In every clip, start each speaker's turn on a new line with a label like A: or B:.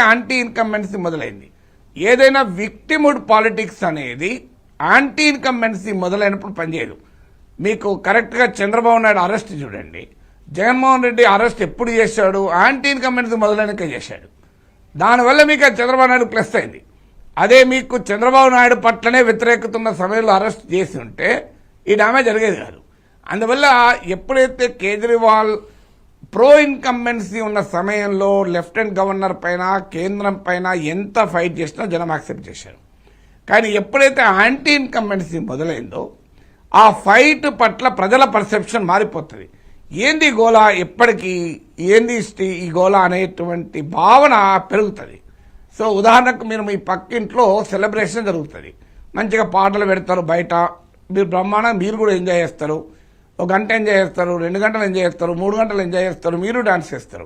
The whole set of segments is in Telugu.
A: యాంటీ ఇన్కంబెన్సీ మొదలైంది. ఏదైనా విక్టిముడ్ పాలిటిక్స్ అనేది యాంటీ ఇన్కంబెన్సీ మొదలైనప్పుడు పనిచేయదు. మీకు కరెక్ట్గా చంద్రబాబు నాయుడు అరెస్ట్ చూడండి, జగన్మోహన్ రెడ్డి అరెస్ట్ ఎప్పుడు చేశాడు? యాంటీ ఇన్కంబెన్సీ మొదలైనకే చేశాడు. దానివల్ల మీకు చంద్రబాబు నాయుడు ప్లస్ అయింది. అదే మీకు చంద్రబాబు నాయుడు పట్లనే వ్యతిరేకతున్న సమయంలో అరెస్ట్ చేసి ఉంటే ఈ డ్యామేజ్ జరిగేది కాదు. అందువల్ల ఎప్పుడైతే కేజ్రీవాల్ ప్రో ఇన్కంబెన్సీ ఉన్న సమయంలో లెఫ్టినెంట్ గవర్నర్ పైన కేంద్రం పైన ఎంత ఫైట్ చేసినా జనం యాక్సెప్ట్ చేశారు. కానీ ఎప్పుడైతే యాంటీ ఇన్కంబెన్సీ మొదలైందో ఆ ఫైట్ పట్ల ప్రజల పర్సెప్షన్ మారిపోతుంది. ఏంది గోలా, ఎప్పటికీ ఏంది ఈ గోలా అనేటువంటి భావన పెరుగుతుంది. సో ఉదాహరణకు మీరు మీ పక్కింట్లో సెలబ్రేషన్ జరుగుతుంది, మంచిగా పాటలు పెడతారు, బయట మీరు బ్రహ్మాండంగా మీరు కూడా ఎంజాయ్ చేస్తారు. 1 గంట ఎంజాయ్ చేస్తారు, 2 గంటలు ఎంజాయ్ చేస్తారు, 3 గంటలు ఎంజాయ్ చేస్తారు, మీరు డాన్స్ చేస్తారు.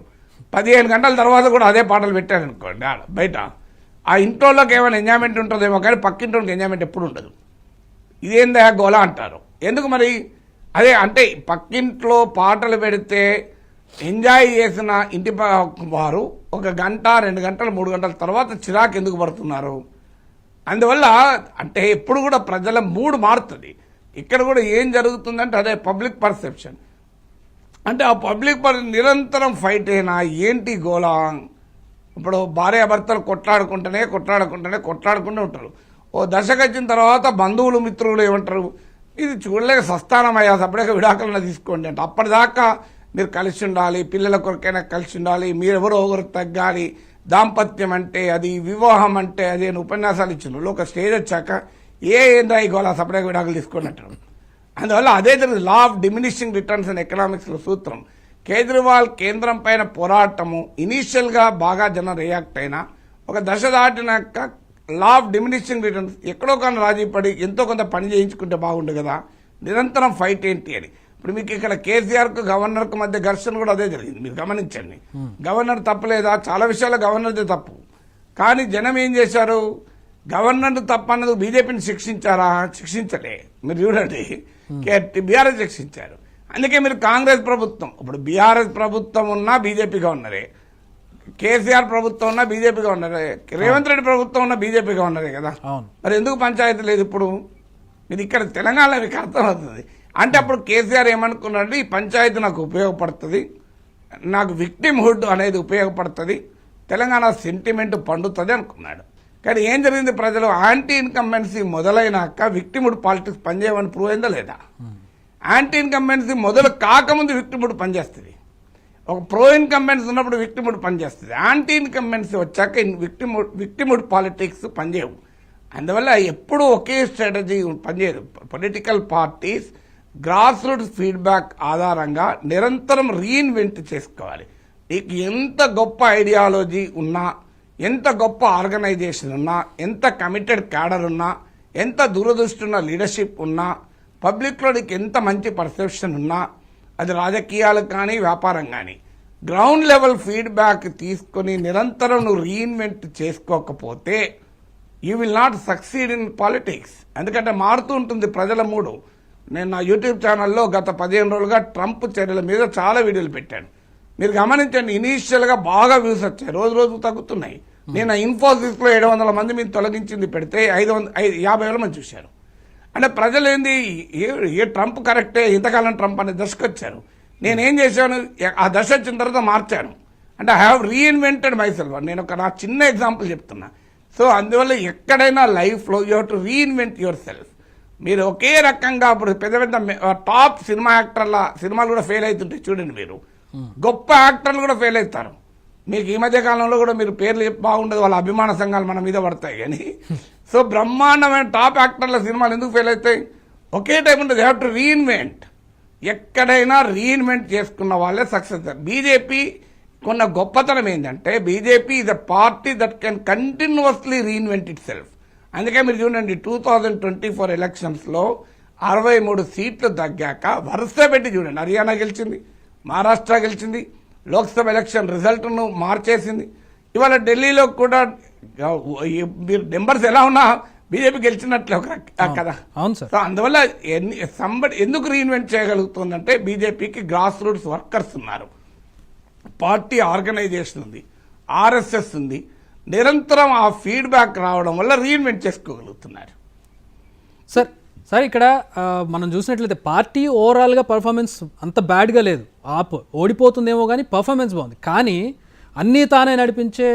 A: 15 గంటల తర్వాత కూడా అదే పాటలు పెట్టారనుకోండి బయట, ఆ ఇంట్లోకి ఏమైనా ఎంజాయ్మెంట్ ఉంటుందేమో కానీ పక్కింట్లోకి ఎంజాయ్మెంట్ ఎప్పుడు ఉండదు. ఇదేందా గోలా అంటారు. ఎందుకు మరి? అదే అంటే పక్కింట్లో పాటలు పెడితే ఎంజాయ్ చేసిన ఇంటి వారు 1 గంట 2 గంటలు 3 గంటల తర్వాత చిరాకు ఎందుకు పడుతున్నారు? అందువల్ల అంటే ఎప్పుడు కూడా ప్రజల మూడ్ మారుతుంది. ఇక్కడ కూడా ఏం జరుగుతుందంటే అదే పబ్లిక్ పర్సెప్షన్. అంటే ఆ పబ్లిక్ నిరంతరం ఫైట్ అయినా ఏంటి గోలా. ఇప్పుడు భార్యాభర్తలు కొట్లాడుకుంటూనే ఉంటారు. ఓ దశకు వచ్చిన తర్వాత బంధువులు మిత్రులు ఏమంటారు, ఇది చూడలేక సస్తానమయ్యా, సపరేట్గా విడాకులను తీసుకోండి అంటే. అప్పటిదాకా మీరు కలిసి ఉండాలి, పిల్లల కొరకైనా కలిసి ఉండాలి, మీరెవరో ఒకరు తగ్గాలి, దాంపత్యం అంటే అది, వివాహం అంటే అదే ఉపన్యాసాలు ఇచ్చిన ఒక స్టేజ్ వచ్చాక ఏందా ఈ గోళ సపరేట్గా విడాకులు తీసుకోండి అంటారు. అందువల్ల అదే జరిగింది. Law of diminishing returns and ఎకనామిక్స్లో సూత్రం. కేజ్రీవాల్ కేంద్రం పైన పోరాటము ఇనీషియల్గా బాగా జనం రియాక్ట్ అయినా ఒక దశ దాటినాక లా ఆఫ్ డిమినిషింగ్ రిటర్న్స్ ఎక్కడో కానీ రాజీ పడి ఎంతో కొంత పని చేయించుకుంటే బాగుండు కదా, నిరంతరం ఫైట్ ఏంటి అని. ఇప్పుడు మీకు ఇక్కడ కేసీఆర్కు గవర్నర్కు మధ్య ఘర్షణ కూడా అదే జరిగింది. మీరు గమనించండి, గవర్నర్ తప్పలేదా? చాలా విషయాల్లో గవర్నర్దే తప్పు. కానీ జనం ఏం చేశారు, గవర్నర్ తప్పు అన్నది బీజేపీని శిక్షించారా? శిక్షించలే. మీరు చూడండి, బీఆర్ఎస్ శిక్షించారు. అందుకే మీరు కాంగ్రెస్ ప్రభుత్వం, ఇప్పుడు బీఆర్ఎస్ ప్రభుత్వం ఉన్నా బీజేపీ గవర్నరే, కేసీఆర్ ప్రభుత్వం ఉన్నా బీజేపీ గవర్నరే, రేవంత్ రెడ్డి ప్రభుత్వం ఉన్నా బీజేపీ గవర్నరే కదా. మరి ఎందుకు పంచాయతీ లేదు? ఇప్పుడు మీరు ఇక్కడ తెలంగాణలో మీకు అర్థమవుతుంది. అంటే అప్పుడు కేసీఆర్ ఏమనుకున్నారంటే ఈ పంచాయతీ నాకు ఉపయోగపడుతుంది, నాకు విక్టిమ్హుడ్ అనేది ఉపయోగపడుతుంది, తెలంగాణ సెంటిమెంట్ పండుతుంది అనుకున్నాడు. కానీ ఏం జరిగింది, ప్రజలు anti incumbency మొదలైనాక victimhood politics పనిచేయమని prove అయిందా లేదా? యాంటీ ఇన్కంబెన్సీ మొదలు కాకముందు విక్టిమ్హుడ్ పనిచేస్తుంది. ఒక ప్రో ఇన్కంబెన్సీ ఉన్నప్పుడు విక్టిమ్హుడ్ పనిచేస్తుంది. యాంటీ ఇన్కంబెన్సీ వచ్చాక విక్టిమ్హుడ్ పాలిటిక్స్ పనిచేయవు. అందువల్ల ఎప్పుడూ ఒకే స్ట్రాటజీ పనిచేయదు. Political parties grass roots feedback ఆధారంగా నిరంతరం రీఇన్వెంట్ చేసుకోవాలి. నీకు ఎంత గొప్ప ఐడియాలజీ ఉన్నా, ఎంత గొప్ప ఆర్గనైజేషన్ ఉన్నా, ఎంత కమిటెడ్ క్యాడర్ ఉన్నా, ఎంత దూరదృష్టి ఉన్న లీడర్షిప్ ఉన్నా, పబ్లిక్లో నీకు ఎంత మంచి పర్సెప్షన్ ఉన్నా, అది రాజకీయాలు కానీ వ్యాపారం కానీ, గ్రౌండ్ లెవెల్ ఫీడ్బ్యాక్ తీసుకొని నిరంతరం నువ్వు రీఇన్వెంట్ చేసుకోకపోతే you will not succeed in politics. ఎందుకంటే మారుతూ ఉంటుంది ప్రజల మూడు. నేను నా యూట్యూబ్ ఛానల్లో గత 15 రోజులుగా ట్రంప్ చర్యల మీద చాలా వీడియోలు పెట్టాను. మీరు గమనించండి, ఇనీషియల్గా బాగా వ్యూస్ వచ్చాయి, రోజు రోజు తగ్గుతున్నాయి. నేను ఇన్ఫోసిస్లో 700 మంది మీరు తొలగించింది పెడితే 50,000 మంది చూశారు. అంటే ప్రజలు ఏంది, ఏ ట్రంప్ కరెక్టే, ఇంతకాలం ట్రంప్ అనే దశకు వచ్చారు. నేనేం చేశాను, ఆ దశ వచ్చిన తర్వాత మార్చాను. అంటే I have reinvented my self. నేను ఒక నా చిన్న ఎగ్జాంపుల్ చెప్తున్నా. సో అందువల్ల ఎక్కడైనా లైఫ్లో you have to reinvent your self. మీరు ఒకే రకంగా ఇప్పుడు పెద్ద పెద్ద టాప్ సినిమా యాక్టర్ల సినిమాలు కూడా ఫెయిల్ అవుతుంటాయి చూడండి. మీరు గొప్ప యాక్టర్లు కూడా ఫెయిల్ అవుతారు. మీకు ఈ మధ్య కాలంలో కూడా మీరు పేర్లు బాగుండదు, వాళ్ళ అభిమాన సంఘాలు మన మీద పడతాయి. కానీ సో బ్రహ్మాండమైన టాప్ యాక్టర్ల సినిమాలు ఎందుకు ఫెయిల్ అవుతాయి? ఒకే టైం ఉంటుంది. You have to reinvent. ఎక్కడైనా రీఇన్వెంట్ చేసుకున్న వాళ్ళే సక్సెస్. బీజేపీ కొన్న గొప్పతనం ఏంటంటే BJP is a party that can continuously reinvent it self. అందుకే మీరు చూడండి 2024 ఎలక్షన్స్లో 63 సీట్లు తగ్గాక వరుస పెట్టి చూడండి, హర్యానా గెలిచింది, మహారాష్ట్ర గెలిచింది, లోక్సభ ఎలక్షన్ రిజల్ట్ను మార్చేసింది. ఇవాళ ఢిల్లీలో కూడా మీరు నెంబర్స్ ఎలా ఉన్నా బీజేపీ గెలిచినట్లే కదా. సో అందువల్ల ఎందుకు రీఇన్వెంట్ చేయగలుగుతుందంటే బీజేపీకి గ్రాస్ రూట్స్ వర్కర్స్ ఉన్నారు, పార్టీ ఆర్గనైజేషన్ ఉంది, ఆర్ఎస్ఎస్ ఉంది, నిరంతరం ఆ ఫీడ్బ్యాక్ రావడం వల్ల రీఇన్వెంట్ చేసుకోగలుగుతున్నారు.
B: సార్ ఇక్కడ మనం చూసినట్లయితే పార్టీ ఓవరాల్గా పర్ఫార్మెన్స్ అంత బ్యాడ్గా లేదు. ఓడిపోతుందేమో కానీ పర్ఫార్మెన్స్ బాగుంది. కానీ అన్నీ తానే నడిపించే